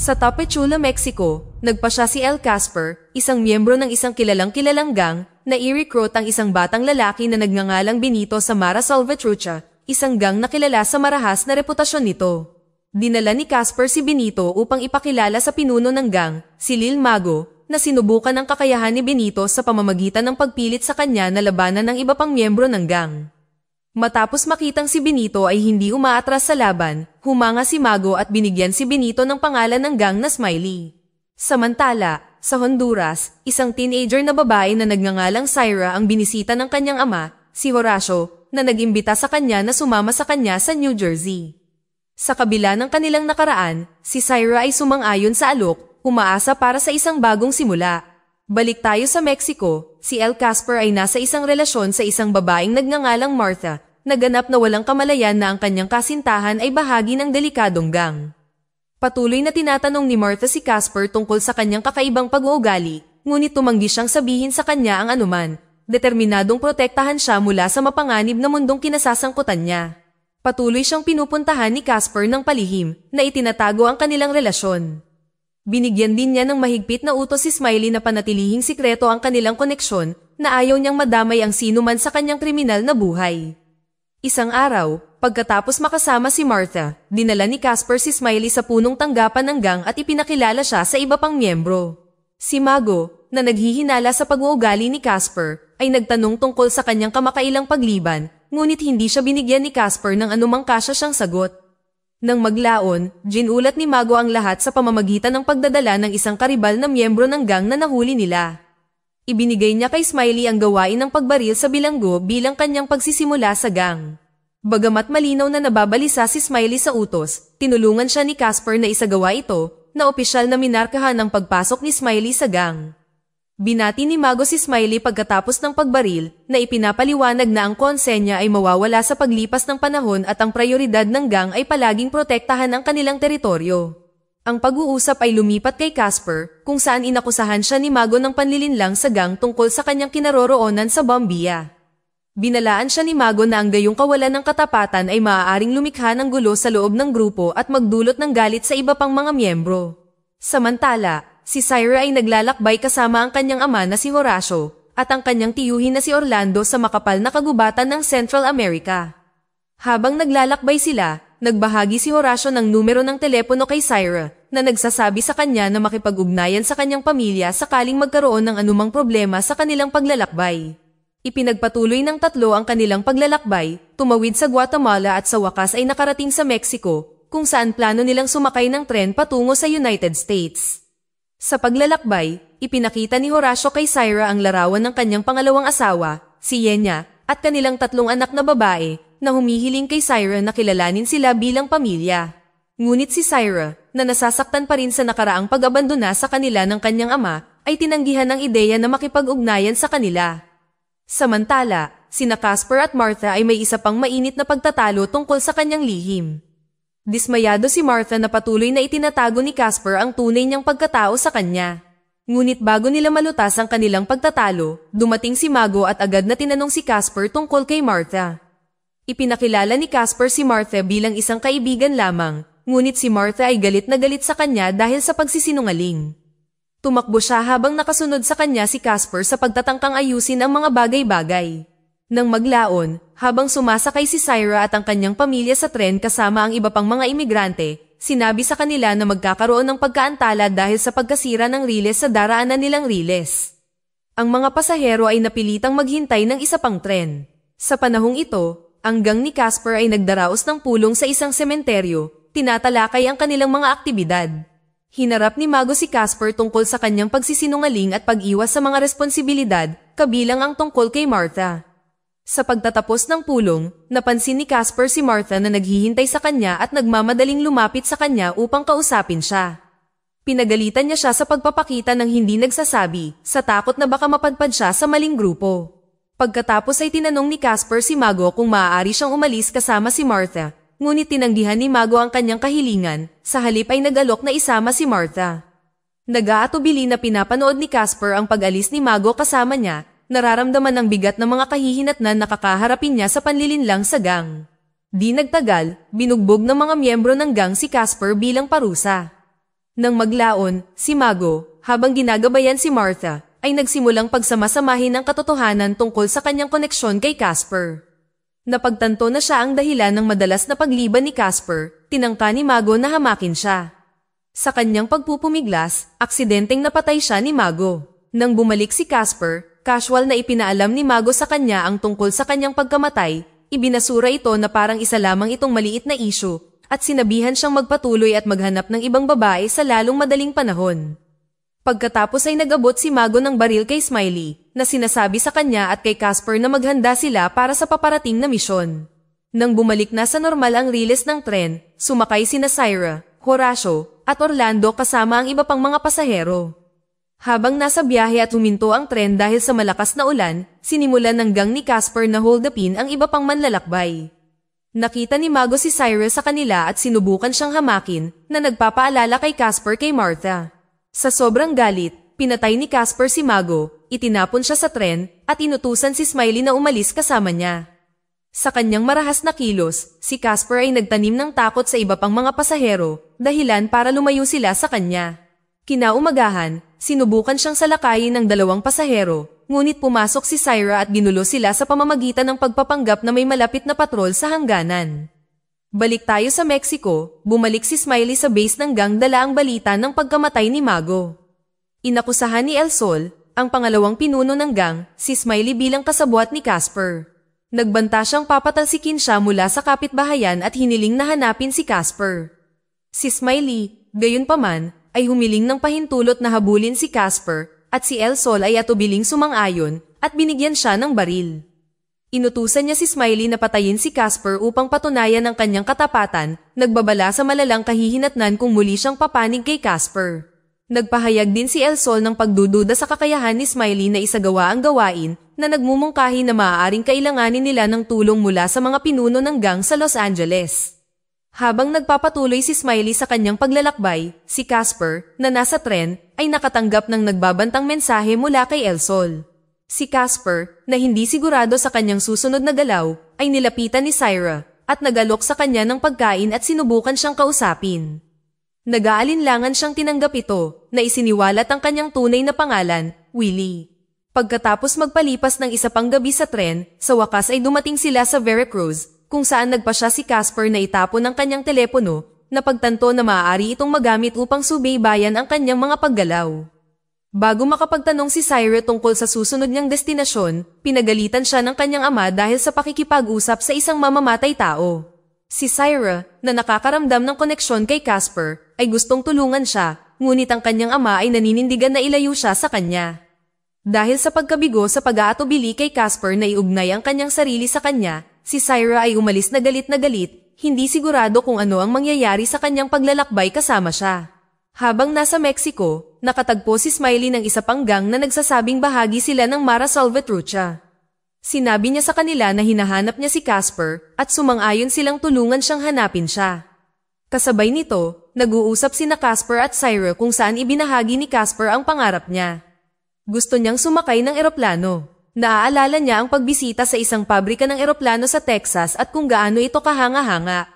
Sa Tapachula, Mexico, nagpasya si El Casper, isang miyembro ng isang kilalang-kilalang gang, na i-recruit ang isang batang lalaki na nagngangalang Benito sa Mara Salvatrucha, isang gang na kilala sa marahas na reputasyon nito. Dinala ni Casper si Benito upang ipakilala sa pinuno ng gang, si Lil Mago, na sinubukan ang kakayahan ni Benito sa pamamagitan ng pagpilit sa kanya na labanan ng iba pang miyembro ng gang. Matapos makitang si Benito ay hindi umaatras sa laban, humanga si Mago at binigyan si Benito ng pangalan ng gang na Smiley. Samantala, sa Honduras, isang teenager na babae na nagngangalang Syra ang binisita ng kanyang ama, si Horacio, na nag-imbita sa kanya na sumama sa kanya sa New Jersey. Sa kabila ng kanilang nakaraan, si Syra ay sumang-ayon sa alok, umaasa para sa isang bagong simula. Balik tayo sa Mexico, si El Casper ay nasa isang relasyon sa isang babaeng nagngangalang Martha, naganap na walang kamalayan na ang kanyang kasintahan ay bahagi ng delikadong gang. Patuloy na tinatanong ni Martha si Casper tungkol sa kanyang kakaibang pag-uugali, ngunit tumanggi siyang sabihin sa kanya ang anuman, determinadong protektahan siya mula sa mapanganib na mundong kinasasangkutan niya. Patuloy siyang pinupuntahan ni Casper ng palihim, na itinatago ang kanilang relasyon. Binigyan din niya ng mahigpit na utos si Smiley na panatilihing sikreto ang kanilang koneksyon, na ayaw niyang madamay ang sinuman sa kanyang kriminal na buhay. Isang araw, pagkatapos makasama si Martha, dinala ni Casper si Smiley sa punong tanggapan ng gang at ipinakilala siya sa iba pang miyembro. Si Mago, na naghihinala sa pag-uugali ni Casper, ay nagtanong tungkol sa kanyang kamakailang pagliban, ngunit hindi siya binigyan ni Casper ng anumang kasya siyang sagot. Nang maglaon, ginulat ni Mago ang lahat sa pamamagitan ng pagdadala ng isang karibal na miyembro ng gang na nahuli nila. Ibinigay niya kay Smiley ang gawain ng pagbaril sa bilanggo bilang kanyang pagsisimula sa gang. Bagamat malinaw na nababalisa si Smiley sa utos, tinulungan siya ni Casper na isagawa ito, na opisyal na minarkahan ang pagpasok ni Smiley sa gang. Binati ni Mago si Smiley pagkatapos ng pagbaril, na ipinapaliwanag na ang konsenya ay mawawala sa paglipas ng panahon at ang prioridad ng gang ay palaging protektahan ang kanilang teritoryo. Ang pag-uusap ay lumipat kay Casper, kung saan inakusahan siya ni Mago ng panlilinlang sa gang tungkol sa kanyang kinaroroonan sa Bombilla. Binalaan siya ni Mago na ang gayong kawalan ng katapatan ay maaaring lumikha ng gulo sa loob ng grupo at magdulot ng galit sa iba pang mga miyembro. Samantala, si Syra ay naglalakbay kasama ang kanyang ama na si Horacio at ang kanyang tiyuhin na si Orlando sa makapal na kagubatan ng Central America. Habang naglalakbay sila, nagbahagi si Horacio ng numero ng telepono kay Syra na nagsasabi sa kanya na makipag-ugnayan sa kanyang pamilya sakaling magkaroon ng anumang problema sa kanilang paglalakbay. Ipinagpatuloy ng tatlo ang kanilang paglalakbay, tumawid sa Guatemala at sa wakas ay nakarating sa Mexico, kung saan plano nilang sumakay ng tren patungo sa United States. Sa paglalakbay, ipinakita ni Horacio kay Syra ang larawan ng kanyang pangalawang asawa, si Yenya, at kanilang tatlong anak na babae, na humihiling kay Syra na kilalanin sila bilang pamilya. Ngunit si Syra, na nasasaktan pa rin sa nakaraang pag-abandona sa kanila ng kanyang ama, ay tinanggihan ng ideya na makipag-ugnayan sa kanila. Samantala, sina Casper at Martha ay may isa pang mainit na pagtatalo tungkol sa kanyang lihim. Dismayado si Martha na patuloy na itinatago ni Casper ang tunay niyang pagkatao sa kanya. Ngunit bago nila malutas ang kanilang pagtatalo, dumating si Mago at agad na tinanong si Casper tungkol kay Martha. Ipinakilala ni Casper si Martha bilang isang kaibigan lamang, ngunit si Martha ay galit na galit sa kanya dahil sa pagsisinungaling. Tumakbo siya habang nakasunod sa kanya si Casper sa pagtatangkang ayusin ang mga bagay-bagay. Nang maglaon, habang sumasakay si Syra at ang kanyang pamilya sa tren kasama ang iba pang mga imigrante, sinabi sa kanila na magkakaroon ng pagkaantala dahil sa pagkasira ng riles sa daraanan nilang riles. Ang mga pasahero ay napilitang maghintay ng isa pang tren. Sa panahong ito, ang gang ni Casper ay nagdaraos ng pulong sa isang sementeryo, tinatalakay ang kanilang mga aktibidad. Hinarap ni Mago si Casper tungkol sa kanyang pagsisinungaling at pag-iwas sa mga responsibilidad, kabilang ang tungkol kay Martha. Sa pagtatapos ng pulong, napansin ni Casper si Martha na naghihintay sa kanya at nagmamadaling lumapit sa kanya upang kausapin siya. Pinagalitan niya siya sa pagpapakita ng hindi nagsasabi, sa takot na baka mapadpad siya sa maling grupo. Pagkatapos ay tinanong ni Casper si Mago kung maaari siyang umalis kasama si Martha. Ngunit tinanggihan ni Mago ang kanyang kahilingan, sa halip ay nag-alok na isama si Martha. Nag-aatubili na pinapanood ni Casper ang pag-alis ni Mago kasama niya, nararamdaman ang bigat ng mga kahihinatnan na kakaharapin niya sa panlilinlang sa gang. Di nagtagal, binugbog ng mga miyembro ng gang si Casper bilang parusa. Nang maglaon, si Mago, habang ginagabayan si Martha, ay nagsimulang pagsamasamahin ang katotohanan tungkol sa kanyang koneksyon kay Casper. Napagtanto na siya ang dahilan ng madalas na pagliban ni Casper, tinangka ni Mago na hamakin siya. Sa kanyang pagpupumiglas, aksidenteng napatay siya ni Mago. Nang bumalik si Casper, casual na ipinaalam ni Mago sa kanya ang tungkol sa kanyang pagkamatay, ibinasura ito na parang isa lamang itong maliit na issue, at sinabihan siyang magpatuloy at maghanap ng ibang babae sa lalong madaling panahon. Pagkatapos ay nagabot si Mago ng baril kay Smiley, na sinasabi sa kanya at kay Casper na maghanda sila para sa paparating na misyon. Nang bumalik na sa normal ang riles ng tren, sumakay sina Syra, Horacio, at Orlando kasama ang iba pang mga pasahero. Habang nasa biyahe at huminto ang tren dahil sa malakas na ulan, sinimulan ng gang ni Casper na hold upin ang iba pang manlalakbay. Nakita ni Mago si Syra sa kanila at sinubukan siyang hamakin, na nagpapaalala kay Casper kay Martha. Sa sobrang galit, pinatay ni Casper si Mago, itinapon siya sa tren, at inutusan si Smiley na umalis kasama niya. Sa kanyang marahas na kilos, si Casper ay nagtanim ng takot sa iba pang mga pasahero, dahilan para lumayo sila sa kanya. Kinaumagahan, sinubukan siyang salakayin ng 2 pasahero, ngunit pumasok si Syra at ginulo sila sa pamamagitan ng pagpapanggap na may malapit na patrol sa hangganan. Balik tayo sa Mexico, bumalik si Smiley sa base ng gang dala ang balita ng pagkamatay ni Mago. Inakusahan ni El Sol, ang pangalawang pinuno ng gang, si Smiley bilang kasabwat ni Casper. Nagbanta siyang papatalsikin siya mula sa kapitbahayan at hiniling na hanapin si Casper. Si Smiley, gayunpaman, ay humiling ng pahintulot na habulin si Casper, at si El Sol ay atubiling sumang-ayon, at binigyan siya ng baril. Inutusan niya si Smiley na patayin si Casper upang patunayan ang kanyang katapatan, nagbabala sa malalang kahihinatnan kung muli siyang papanig kay Casper. Nagpahayag din si El Sol ng pagdududa sa kakayahan ni Smiley na isagawa ang gawain, na nagmumungkahi na maaaring kailanganin nila ng tulong mula sa mga pinuno ng gang sa Los Angeles. Habang nagpapatuloy si Smiley sa kanyang paglalakbay, si Casper, na nasa tren, ay nakatanggap ng nagbabantang mensahe mula kay El Sol. Si Casper, na hindi sigurado sa kanyang susunod na galaw, ay nilapitan ni Syra, at nagalok sa kanya ng pagkain at sinubukan siyang kausapin. Nag-aalinlangan siyang tinanggap ito, na isiniwalat ang kanyang tunay na pangalan, Willie. Pagkatapos magpalipas ng isa pang gabi sa tren, sa wakas ay dumating sila sa Veracruz, kung saan nagpasya si Casper na itapon ang kanyang telepono, na pagtanto na maaari itong magamit upang subaybayan ang kanyang mga paggalaw. Bago makapagtanong si Syra tungkol sa susunod niyang destinasyon, pinagalitan siya ng kanyang ama dahil sa pakikipag-usap sa isang mamamatay tao. Si Syra, na nakakaramdam ng koneksyon kay Casper, ay gustong tulungan siya, ngunit ang kanyang ama ay naninindigan na ilayo siya sa kanya. Dahil sa pagkabigo sa pag-aatubili kay Casper na iugnay ang kanyang sarili sa kanya, si Syra ay umalis na galit, hindi sigurado kung ano ang mangyayari sa kanyang paglalakbay kasama siya. Habang nasa Mexico, nakatagpo si Smiley ng isa pang gang na nagsasabing bahagi sila ng Mara Salvatrucha. Sinabi niya sa kanila na hinahanap niya si Casper at sumang-ayon silang tulungan siyang hanapin siya. Kasabay nito, nag-uusap sina Casper at Syra kung saan ibinahagi ni Casper ang pangarap niya. Gusto niyang sumakay ng eroplano. Naaalala niya ang pagbisita sa isang pabrika ng eroplano sa Texas at kung gaano ito kahanga-hanga.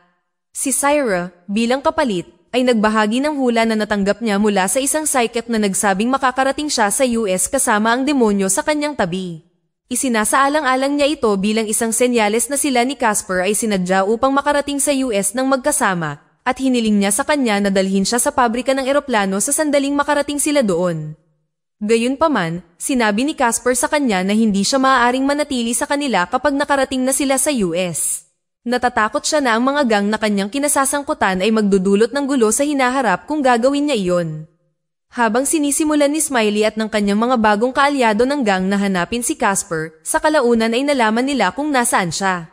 Si Syra, bilang kapalit, ay nagbahagi ng hula na natanggap niya mula sa isang psychic na nagsabing makakarating siya sa US kasama ang demonyo sa kanyang tabi. Isinasaalang-alang niya ito bilang isang senyales na sila ni Casper ay sinadya upang makarating sa US ng magkasama, at hiniling niya sa kanya na dalhin siya sa pabrika ng eroplano sa sandaling makarating sila doon. Gayunpaman, sinabi ni Casper sa kanya na hindi siya maaaring manatili sa kanila kapag nakarating na sila sa US. Natatakot siya na ang mga gang na kanyang kinasasangkutan ay magdudulot ng gulo sa hinaharap kung gagawin niya iyon. Habang sinisimulan ni Smiley at ng kanyang mga bagong kaalyado ng gang na hanapin si Casper, sa kalaunan ay nalaman nila kung nasaan siya.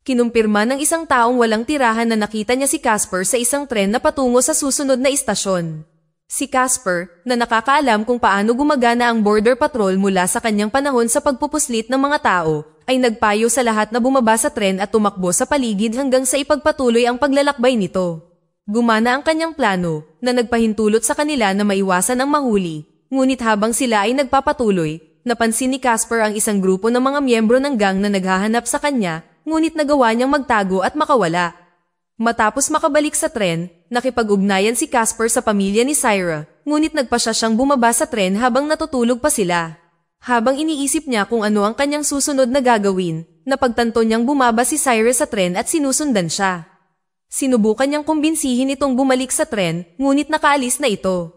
Kinumpirma ng isang taong walang tirahan na nakita niya si Casper sa isang tren na patungo sa susunod na istasyon. Si Casper, na nakakaalam kung paano gumagana ang border patrol mula sa kanyang panahon sa pagpupuslit ng mga tao, ay nagpayo sa lahat na bumaba sa tren at tumakbo sa paligid hanggang sa ipagpatuloy ang paglalakbay nito. Gumana ang kanyang plano, na nagpahintulot sa kanila na maiwasan ang mahuli, ngunit habang sila ay nagpapatuloy, napansin ni Casper ang isang grupo ng mga miyembro ng gang na naghahanap sa kanya, ngunit nagawa niyang magtago at makawala. Matapos makabalik sa tren, nakipag-ugnayan si Casper sa pamilya ni Syra, ngunit nagpa siya siyang bumaba sa tren habang natutulog pa sila. Habang iniisip niya kung ano ang kanyang susunod na gagawin, napagtanto niyang bumaba si Syra sa tren at sinusundan siya. Sinubukan niyang kumbinsihin itong bumalik sa tren, ngunit nakaalis na ito.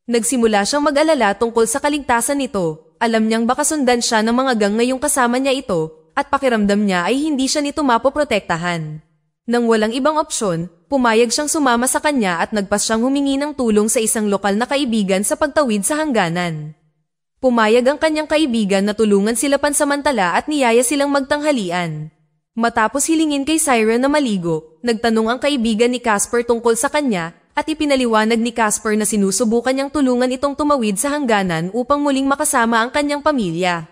Nagsimula siyang mag-alala tungkol sa kaligtasan nito. Alam niyang baka sundan siya ng mga gang ngayong kasama niya ito, at pakiramdam niya ay hindi siya nito mapoprotektahan. Nang walang ibang opsyon, pumayag siyang sumama sa kanya at nagpas siyang humingi ng tulong sa isang lokal na kaibigan sa pagtawid sa hangganan. Pumayag ang kanyang kaibigan na tulungan sila pansamantala at niyaya silang magtanghalian. Matapos hilingin kay Syra na maligo, nagtanong ang kaibigan ni Casper tungkol sa kanya at ipinaliwanag ni Casper na sinusubukan niyang tulungan itong tumawid sa hangganan upang muling makasama ang kanyang pamilya.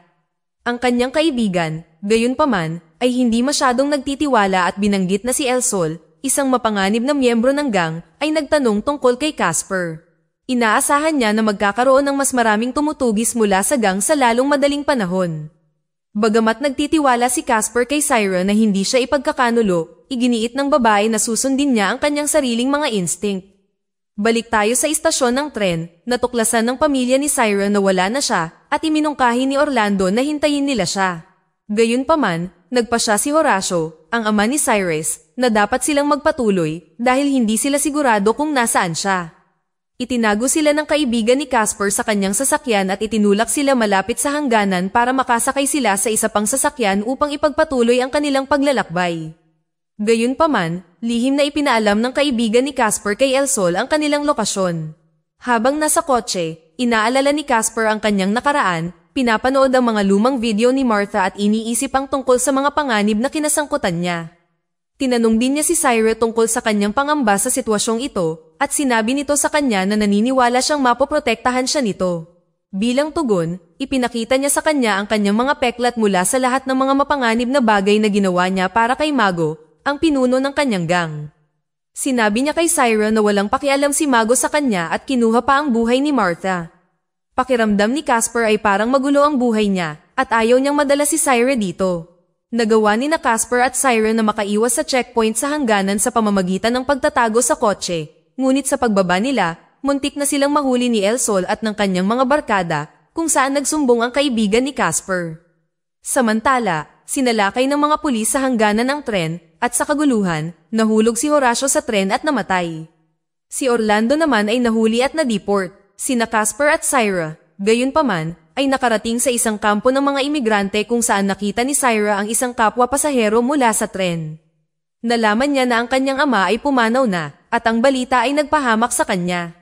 Ang kanyang kaibigan, gayunpaman, ay hindi masyadong nagtitiwala at binanggit na si El Sol, isang mapanganib na miyembro ng gang, ay nagtanong tungkol kay Casper. Inaasahan niya na magkakaroon ng mas maraming tumutugis mula sa gang sa lalong madaling panahon. Bagamat nagtitiwala si Casper kay Syra na hindi siya ipagkakanulo, iginiit ng babae na susundin niya ang kanyang sariling mga instinct. Balik tayo sa istasyon ng tren, natuklasan ng pamilya ni Syra na wala na siya at iminungkahi ni Orlando na hintayin nila siya. Gayunpaman, nagpa siya si Horacio, ang ama ni Cyrus, na dapat silang magpatuloy dahil hindi sila sigurado kung nasaan siya. Itinago sila ng kaibigan ni Casper sa kanyang sasakyan at itinulak sila malapit sa hangganan para makasakay sila sa isa pang sasakyan upang ipagpatuloy ang kanilang paglalakbay. Gayunpaman, lihim na ipinaalam ng kaibigan ni Casper kay El Sol ang kanilang lokasyon. Habang nasa kotse, inaalala ni Casper ang kanyang nakaraan, pinapanood ang mga lumang video ni Martha at iniisip ang tungkol sa mga panganib na kinasangkutan niya. Tinanong din niya si Syra tungkol sa kanyang pangamba sa sitwasyong ito at sinabi nito sa kanya na naniniwala siyang mapoprotektahan siya nito. Bilang tugon, ipinakita niya sa kanya ang kanyang mga peklat mula sa lahat ng mga mapanganib na bagay na ginawa niya para kay Mago, ang pinuno ng kanyang gang. Sinabi niya kay Syra na walang pakialam si Mago sa kanya at kinuha pa ang buhay ni Martha. Pakiramdam ni Casper ay parang magulo ang buhay niya at ayaw niyang madala si Syra dito. Nagawa ni na Casper at Syra na makaiwas sa checkpoint sa hangganan sa pamamagitan ng pagtatago sa kotse, ngunit sa pagbaba nila, muntik na silang mahuli ni El Sol at ng kanyang mga barkada kung saan nagsumbong ang kaibigan ni Casper. Samantala, sinalakay ng mga pulis sa hangganan ng tren at sa kaguluhan, nahulog si Horacio sa tren at namatay. Si Orlando naman ay nahuli at na-deport. Sina Casper at Syra, gayunpaman, ay nakarating sa isang kampo ng mga imigrante kung saan nakita ni Syra ang isang kapwa pasahero mula sa tren. Nalaman niya na ang kanyang ama ay pumanaw na at ang balita ay nagpahamak sa kanya.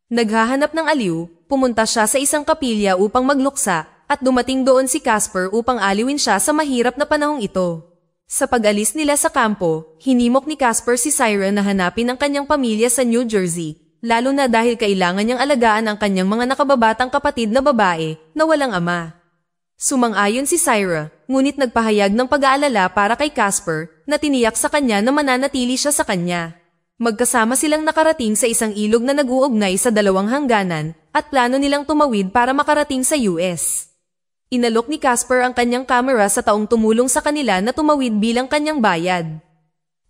Naghahanap ng aliw, pumunta siya sa isang kapilya upang magluksa at dumating doon si Casper upang aliwin siya sa mahirap na panahong ito. Sa pag-alis nila sa kampo, hinimok ni Casper si Syra na hanapin ang kanyang pamilya sa New Jersey, lalo na dahil kailangan niyang alagaan ang kanyang mga nakababatang kapatid na babae na walang ama. Sumang-ayon si Syra, ngunit nagpahayag ng pag-aalala para kay Casper na tiniyak sa kanya na mananatili siya sa kanya. Magkasama silang nakarating sa isang ilog na nag-uugnay sa dalawang hangganan at plano nilang tumawid para makarating sa US. Inalok ni Casper ang kanyang kamera sa taong tumulong sa kanila na tumawid bilang kanyang bayad.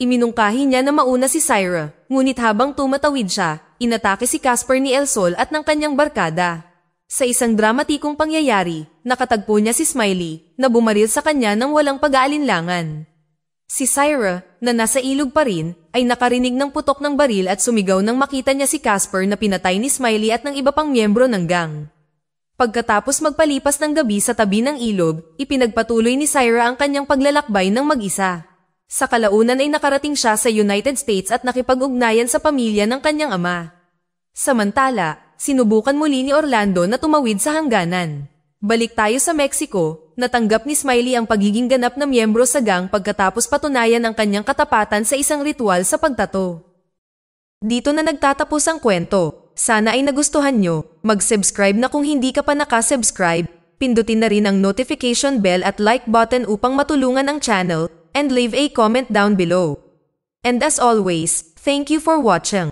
Iminungkahi niya na mauna si Syra, ngunit habang tumatawid siya, inatake si Casper ni El Sol at ng kanyang barkada. Sa isang dramatikong pangyayari, nakatagpo niya si Smiley, na bumaril sa kanya nang walang pag-aalinlangan. Si Syra, na nasa ilog pa rin, ay nakarinig ng putok ng baril at sumigaw nang makita niya si Casper na pinatay ni Smiley at ng iba pang miyembro ng gang. Pagkatapos magpalipas ng gabi sa tabi ng ilog, ipinagpatuloy ni Syra ang kanyang paglalakbay ng mag-isa. Sa kalaunan ay nakarating siya sa United States at nakipag-ugnayan sa pamilya ng kanyang ama. Samantala, sinubukan muli ni Orlando na tumawid sa hangganan. Balik tayo sa Mexico, natanggap ni Smiley ang pagiging ganap na miyembro sa gang pagkatapos patunayan ang kanyang katapatan sa isang ritual sa pagtato. Dito na nagtatapos ang kwento. Sana ay nagustuhan nyo. Mag-subscribe na kung hindi ka pa nakasubscribe. Pindutin na rin ang notification bell at like button upang matulungan ang channel, and leave a comment down below. And as always, thank you for watching.